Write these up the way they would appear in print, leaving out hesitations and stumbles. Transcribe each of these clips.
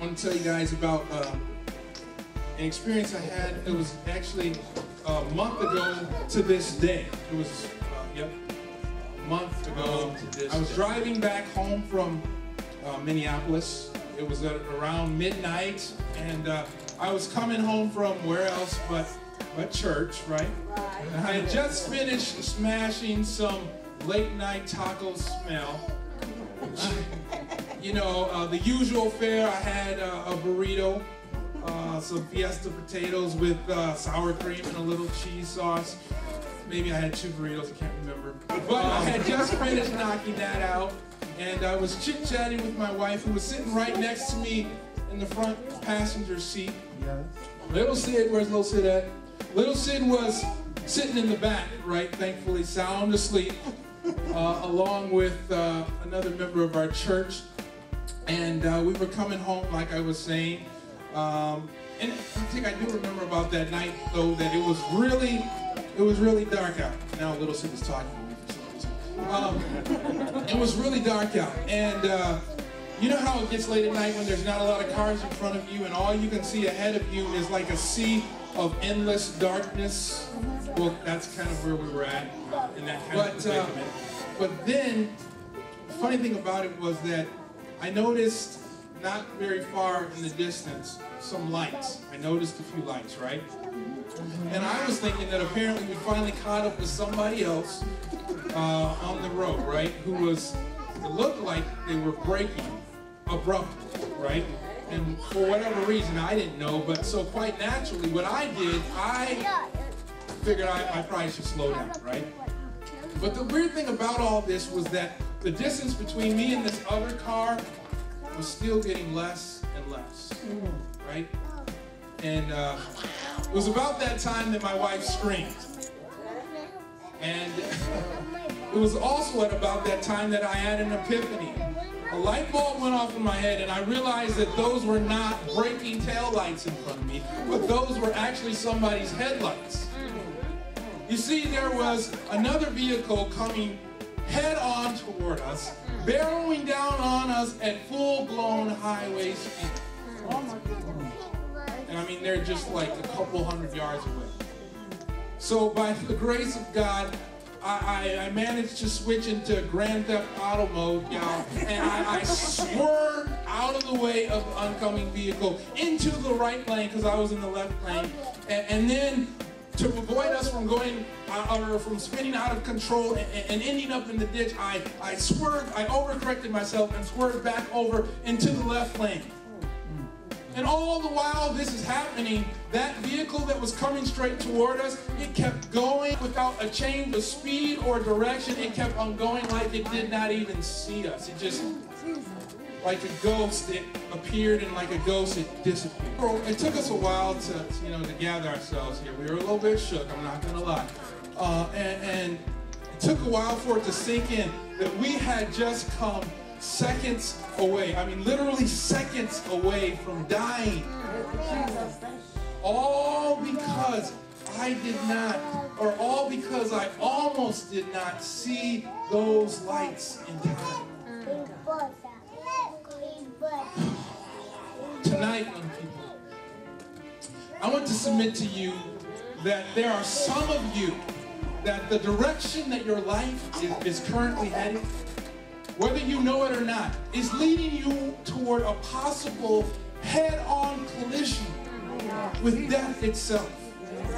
want to tell you guys about an experience I had. It was actually a month ago to this day. It was, a month ago. I was driving back home from Minneapolis. It was at around midnight, and I was coming home from where else but church, right? And I had just finished smashing some late night taco smell. You know, the usual fare. I had a burrito, some Fiesta potatoes with sour cream and a little cheese sauce. Maybe I had 2 burritos, I can't remember. But I had just finished knocking that out, and I was chit-chatting with my wife, who was sitting right next to me in the front passenger seat. Little Sid, where's Little Sid at? Little Sid was sitting in the back, right, thankfully sound asleep, along with another member of our church. And we were coming home, like I was saying. And I think I do remember about that night, though, that it was really dark out. Now Little Sid is talking to me for some reason. It was really dark out. And you know how it gets late at night when there's not a lot of cars in front of you and all you can see ahead of you is like a sea of endless darkness? Well, that's kind of where we were at in that kind of predicament. But then, the funny thing about it was that I noticed not very far in the distance some lights. I noticed a few lights, right? And I was thinking that apparently we finally caught up with somebody else on the road, right? Who was, it looked like they were braking abruptly, right? And for whatever reason, I didn't know, but so quite naturally, what I did, I figured I probably should slow down, right? But the weird thing about all this was that the distance between me and this other car was still getting less and less, right? And it was about that time that my wife screamed. And it was also at about that time that I had an epiphany. A light bulb went off in my head, and I realized that those were not braking taillights in front of me, but those were actually somebody's headlights. You see, there was another vehicle coming head-on toward us, barreling down on us at full-blown highway speed. And I mean, they're just like a couple hundred yards away. So by the grace of God, I managed to switch into Grand Theft Auto mode, y'all, and I swerved out of the way of the oncoming vehicle into the right lane because I was in the left lane, and then to avoid us from going or from spinning out of control and ending up in the ditch, I swerved, I overcorrected myself and swerved back over into the left lane. And all the while this is happening, that vehicle that was coming straight toward us, it kept going without a change of speed or direction. It kept on going like it did not even see us. It just, like a ghost, it appeared, and like a ghost, it disappeared. It took us a while to gather ourselves here. We were a little bit shook, I'm not gonna lie. And it took a while for it to sink in that we had just come seconds away, I mean literally seconds away from dying. All because I did not, or all because I almost did not see those lights in time. Tonight, young people, I want to submit to you that there are some of you that the direction that your life is currently headed, whether you know it or not, is leading you toward a possible head-on collision with death itself.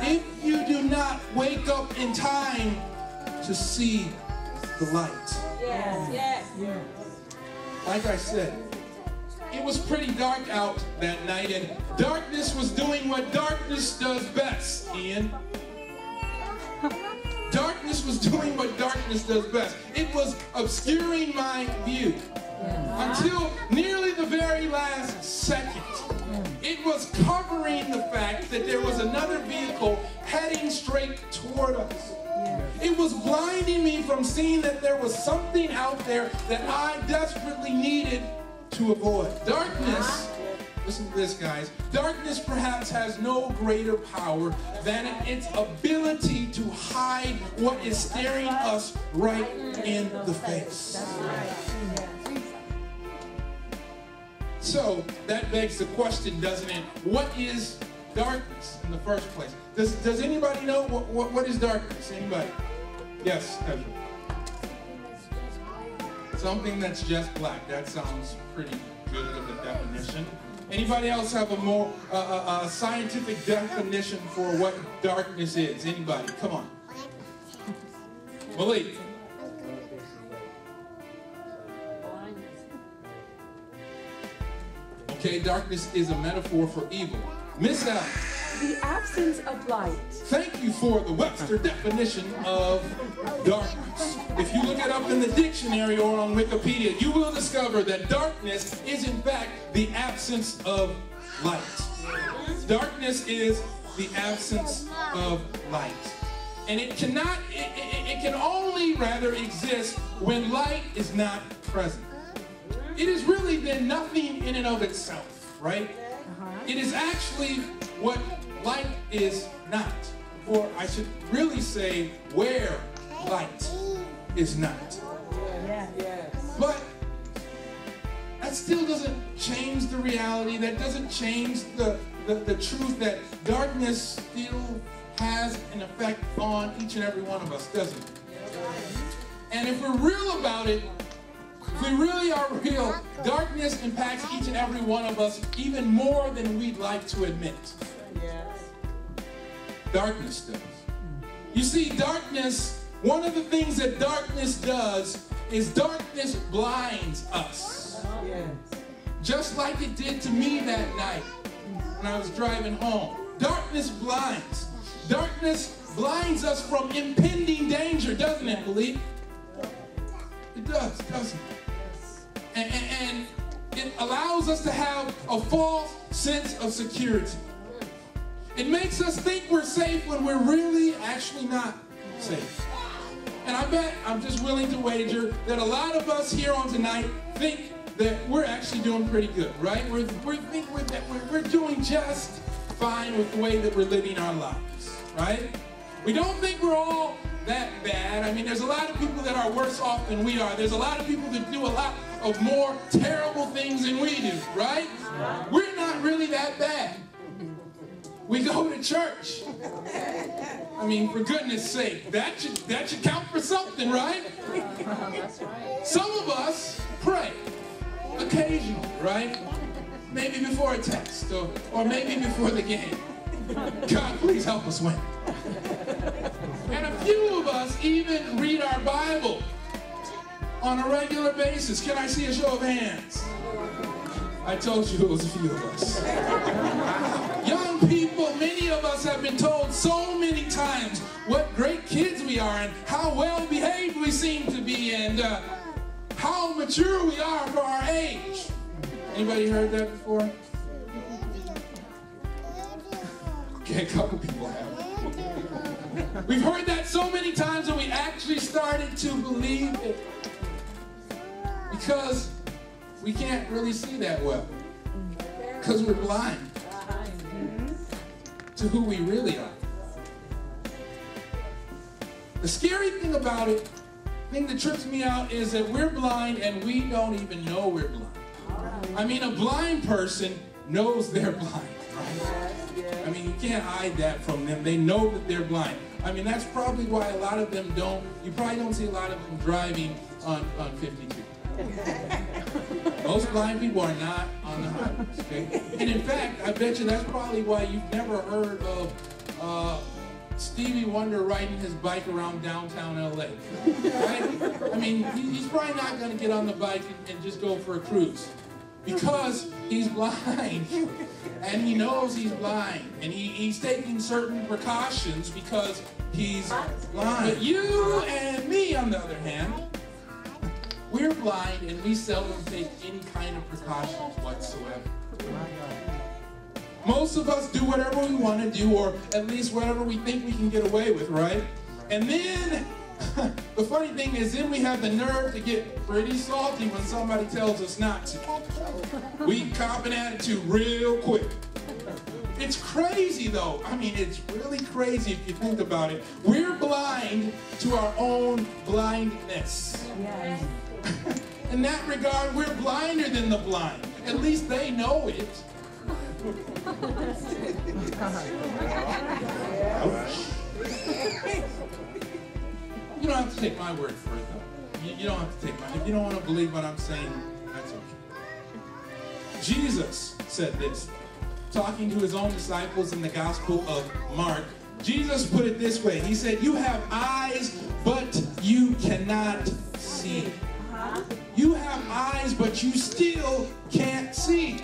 If you do not wake up in time to see the light. Yes. Like I said, it was pretty dark out that night, and darkness was doing what darkness does best, Ian. Darkness was doing what darkness does best. It was obscuring my view until nearly the very last second. It was covering the fact that there was another vehicle heading straight toward us. It was blinding me from seeing that there was something out there that I desperately needed to avoid. Darkness, listen to this, guys. Darkness perhaps has no greater power than its ability to hide what is staring us right in the face. So that begs the question, doesn't it? What is darkness in the first place? Does anybody know what is darkness? Anybody? Yes, Ezra. Something that's just black. That sounds pretty good of a definition. Anybody else have a more scientific definition for what darkness is? Anybody? Come on. Malik. Okay, darkness is a metaphor for evil. Miss Al. The absence of light. Thank you for the Webster definition of darkness. If you look it up in the dictionary or on Wikipedia, you will discover that darkness is in fact the absence of light. Darkness is the absence of light. And it cannot, it can only rather exist when light is not present. It is really then nothing in and of itself, right? It is actually what light is not. Or I should really say where light is not. But that still doesn't change the reality. That doesn't change the truth that darkness still has an effect on each and every one of us, doesn't it? And if we're real about it, if we really are real, darkness impacts each and every one of us even more than we'd like to admit. Darkness does. You see, darkness, one of the things that darkness does is darkness blinds us. Just like it did to me that night when I was driving home. Darkness blinds. Darkness blinds us from impending danger, doesn't it, Malik? It does, doesn't it? And it allows us to have a false sense of security. It makes us think we're safe when we're really actually not safe. And I bet, I'm just willing to wager, that a lot of us here on tonight think that we're actually doing pretty good, right? We think we're doing just fine with the way that we're living our lives, right? We don't think we're all that bad. I mean, there's a lot of people that are worse off than we are. There's a lot of people that do a lot of more terrible things than we do, right? We're not really that bad. We go to church. I mean, for goodness sake, that should count for something, right? Some of us pray occasionally, right? Maybe before a test, or maybe before the game. God, please help us win. And a few of us even read our Bible on a regular basis. Can I see a show of hands? I told you it was a few of us. Young people, many of us have been told so many times what great kids we are and how well behaved we seem to be and how mature we are for our age. Anybody heard that before? Okay, a couple people have. We've heard that so many times that we actually started to believe it because we can't really see that well because we're blind to who we really are. The scary thing about it, the thing that trips me out is that we're blind and we don't even know we're blind. I mean, a blind person knows they're blind, right? I mean, you can't hide that from them. They know that they're blind. I mean, that's probably why a lot of them you probably don't see a lot of them driving on 52. Most blind people are not on the highways, okay? And in fact, I bet you that's probably why you've never heard of Stevie Wonder riding his bike around downtown LA, right? I mean, he's probably not going to get on the bike and just go for a cruise because he's blind and he knows he's blind and he's taking certain precautions because he's blind. But you and me, on the other hand, we're blind and we seldom take any kind of precautions whatsoever. Most of us do whatever we want to do, or at least whatever we think we can get away with, right? And then, the funny thing is, then we have the nerve to get pretty salty when somebody tells us not to. We cop an attitude real quick. It's crazy though. I mean, it's really crazy if you think about it. We're blind to our own blindness. Yes. In that regard, we're blinder than the blind. At least they know it. You don't have to take my word for it, though. You don't have to take my. If you don't want to believe what I'm saying, that's okay. Jesus said this, talking to his own disciples in the Gospel of Mark. Jesus put it this way. He said, "You have eyes, but you cannot see." You have eyes, but you still can't see.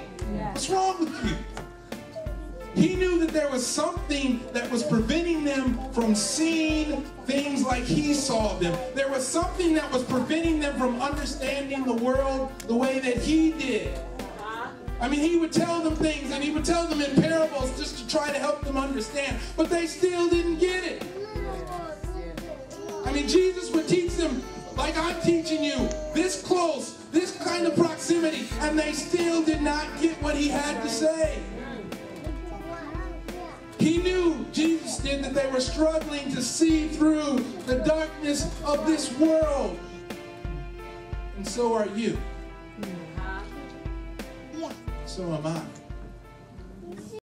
What's wrong with you? He knew that there was something that was preventing them from seeing things like he saw them. There was something that was preventing them from understanding the world the way that he did. I mean, he would tell them things, and he would tell them in parables just to try to help them understand, but they still didn't get it. I mean, Jesus would teach them like I'm teaching you, this close, this kind of proximity, and they still did not get what he had to say. He knew, Jesus did, that they were struggling to see through the darkness of this world. And so are you. So am I.